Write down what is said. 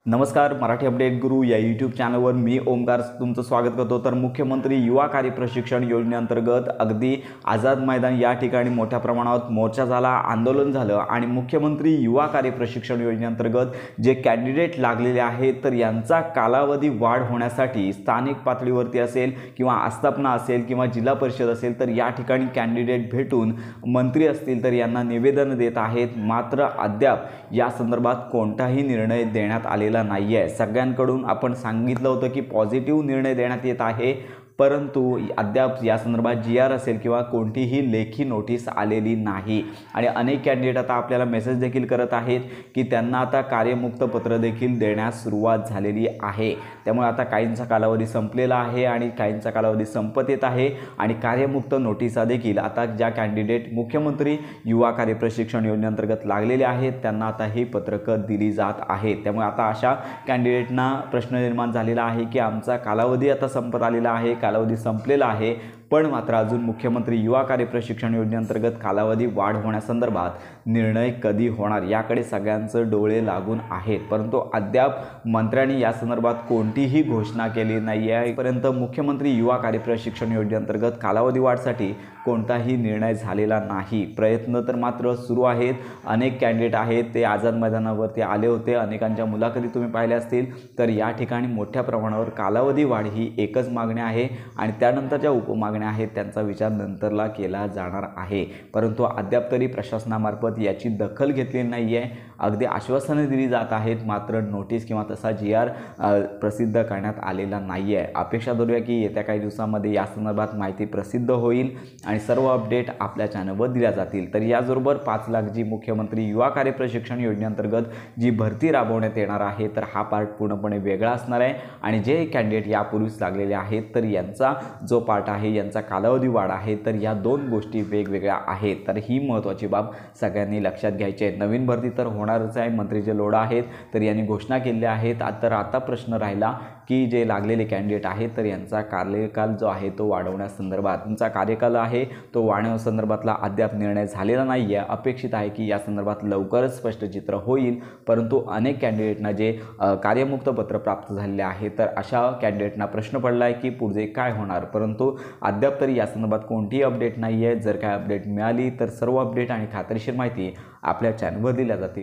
नमस्कार, मराठी अपडेट गुरु या यूट्यूब चॅनलवर मी ओमकार तुमचं स्वागत करतो। तर मुख्यमंत्री युवा कार्य प्रशिक्षण योजनेअंतर्गत अगदी आझाद मैदान या ठिकाणी मोठ्या प्रमाणात मोर्चा झाला, आंदोलन झालं आणि मुख्यमंत्री युवा कार्य प्रशिक्षण योजनेअंतर्गत जे कॅन्डिडेट लागलेले आहेत तर यांचा कालावधी वाढ होण्यासाठी स्थानिक पातळीवरती असेल किंवा आस्थापना असेल किंवा जिल्हा परिषद असेल तर या ठिकाणी कॅन्डिडेट भेटून मंत्री असतील तर यांना निवेदन देत आहेत। मात्र अद्याप या संदर्भात कोणताही निर्णय देण्यात आलेला नाही आहे। सगळ्यांकडून आपण सांगितलं होतं की पॉझिटिव्ह निर्णय देण्यात येत आहे, परंतु अद्याप या संदर्भात जी.आर. असेल किंवा कोणतीही लेखी नोटीस आलेली नाही आणि अनेक कॅन्डिडेट आता आपल्याला मेसेज देखील करत आहेत की त्यांना आता कार्यमुक्त पत्र देखील देण्यास सुरुवात झालेली आहे। त्यामुळे आता काहींचा कालावधी संपलेला आहे आणि काहींचा कालावधी संपत येत आहे आणि कार्यमुक्त नोटिसा देखील आता ज्या कॅन्डिडेट मुख्यमंत्री युवा कार्य प्रशिक्षण योजनेअंतर्गत लागलेले आहेत त्यांना आता ही पत्रकं दिली जात आहेत। त्यामुळे आता अशा कॅन्डिडेटना प्रश्न निर्माण झालेला आहे की आमचा कालावधी आता संपत आलेला आहे, कालावधी संपलेला आहे, पण मात्र अजून मुख्यमंत्री युवा कार्य प्रशिक्षण योजनेअंतर्गत कालावधी वाढ होण्यासंदर्भात निर्णय कधी होणार याकडे सगळ्यांचं डोळे लागून आहेत। परंतु अद्याप मंत्र्यांनी या संदर्भात कोणतीही घोषणा केली नाही आहे। पर्यंत मुख्यमंत्री युवा कार्य प्रशिक्षण योजनेअंतर्गत कालावधी वाढसाठी कोणताही निर्णय झालेला नाही। प्रयत्न तर मात्र सुरू आहेत। अनेक कॅन्डिडेट आहेत ते आझाद मैदानावरती आले होते, अनेकांच्या मुलाखती तुम्ही पाहिल्या असतील तर या ठिकाणी मोठ्या प्रमाणावर कालावधी वाढ ही एकच मागणी आहे आणि त्यानंतरच्या उपमागण्या आहेत त्यांचा विचार नंतरला केला जाणार आहे। परंतु अद्याप तरी प्रशासनामार्फत याची दखल घेतलेली नाही आहे। अगदी आश्वासने दिली जात आहेत, मात्र नोटीस किंवा तसा जी.आर. प्रसिद्ध करण्यात आलेला नाही आहे। अपेक्षा धरूया की येत्या काही दिवसांमध्ये या संदर्भात माहिती प्रसिद्ध होईल आणि सर्व अपडेट आपल्या चॅनलवर दिल्या जातील। तर याचबरोबर 5 लाख जी मुख्यमंत्री युवा कार्य प्रशिक्षण योजनेअंतर्गत जी भरती राबवण्यात येणार आहे तर हा पार्ट पूर्णपणे वेगळा असणार आहे आणि जे कॅन्डिडेट यापूर्वीच लागलेले आहेत तर यांचा जो पार्ट आहे, यांचा कालावधी वाढ आहे, तर या दोन गोष्टी वेगवेगळ्या आहेत। तर ही महत्त्वाची बाब सगळ्यांनी लक्षात घ्यायची आहे। नवीन भरती तर होणारच आहे, मंत्री जे लोढा आहेत तर यांनी घोषणा केल्या आहेत। तर आता प्रश्न राहिला की जे लागलेले कॅन्डिडेट आहेत तर यांचा कार्यकाल जो आहे तो वाढवण्यासंदर्भात, त्यांचा कार्यकाल आहे तो वाढवण्यासंदर्भातला अद्याप निर्णय झालेला नाही आहे। अपेक्षित आहे की या संदर्भात लवकरच स्पष्ट चित्र होईल, परंतु अनेक कॅन्डिडेटना जे कार्यमुक्त पत्र प्राप्त झालेले आहे तर अशा कॅन्डिडेटना प्रश्न पडला आहे की पुढे काय होणार। परंतु अद्याप तरी या संदर्भात कोणतीही अपडेट नाही आहे। जर काय अपडेट मिळाली तर सर्व अपडेट आणि खात्रीशीर माहिती आपल्या चॅनलवर दिल्या जातील।